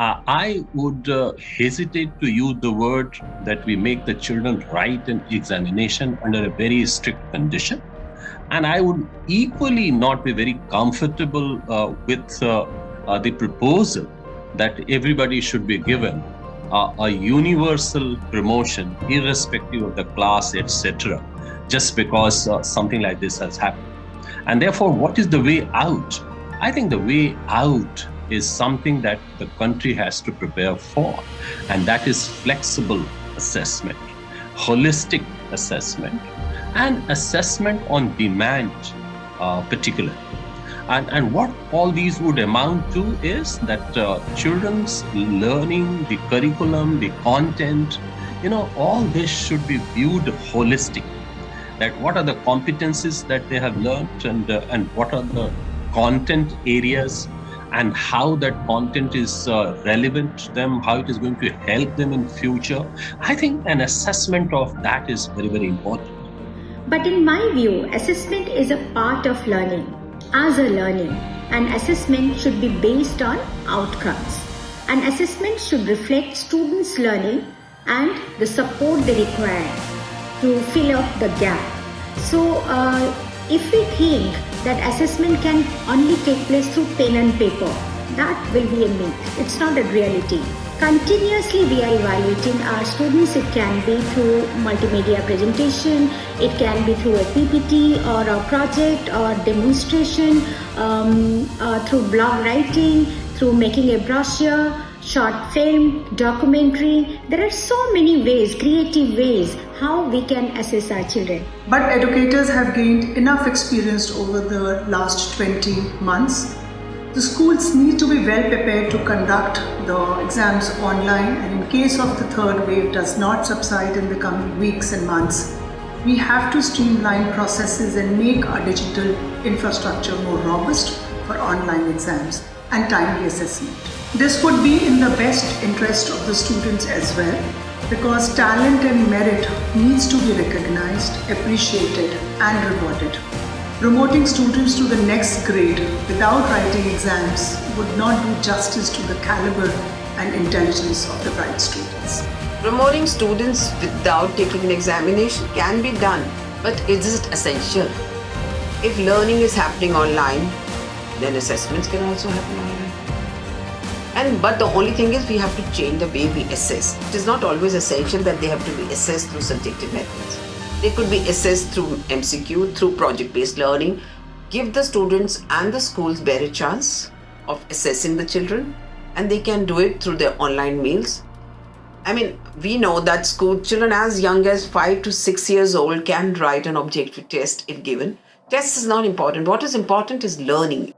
I would hesitate to use the word that we make the children write an examination under a very strict condition. And I would equally not be very comfortable with the proposal that everybody should be given a universal promotion, irrespective of the class, etc., just because something like this has happened. And therefore, what is the way out? I think the way out is something that the country has to prepare for, and that is flexible assessment, holistic assessment, and assessment on demand, particularly. And what all these would amount to is that children's learning, the curriculum, the content, all this should be viewed holistically. That what are the competencies that they have learned, and what are the content areas, and how that content is relevant to them, how it is going to help them in future. I think an assessment of that is very, very important. But in my view, assessment is a part of learning. As a learning, an assessment should be based on outcomes. An assessment should reflect students' learning and the support they require to fill up the gap. So, if we think that assessment can only take place through pen and paper, that will be a myth. It's not a reality. Continuously we are evaluating our students. It can be through multimedia presentation, it can be through a PPT or a project or demonstration, through blog writing, through making a brochure, short film, documentary. There are so many ways, creative ways, how we can assess our children. But educators have gained enough experience over the last 20 months. The schools need to be well prepared to conduct the exams online, and in case of the third wave does not subside in the coming weeks and months, we have to streamline processes and make our digital infrastructure more robust for online exams and timely assessment. This would be in the best interest of the students as well, because talent and merit needs to be recognized, appreciated and rewarded. Promoting students to the next grade without writing exams would not do justice to the caliber and intelligence of the bright students. Promoting students without taking an examination can be done, but is it essential? If learning is happening online, then assessments can also happen online. But the only thing is we have to change the way we assess. It is not always essential that they have to be assessed through subjective methods. They could be assessed through MCQ, through project-based learning. Give the students and the schools better chance of assessing the children, and they can do it through their online meals. We know that school children as young as 5 to 6 years old can write an objective test if given. Test is not important. What is important is learning.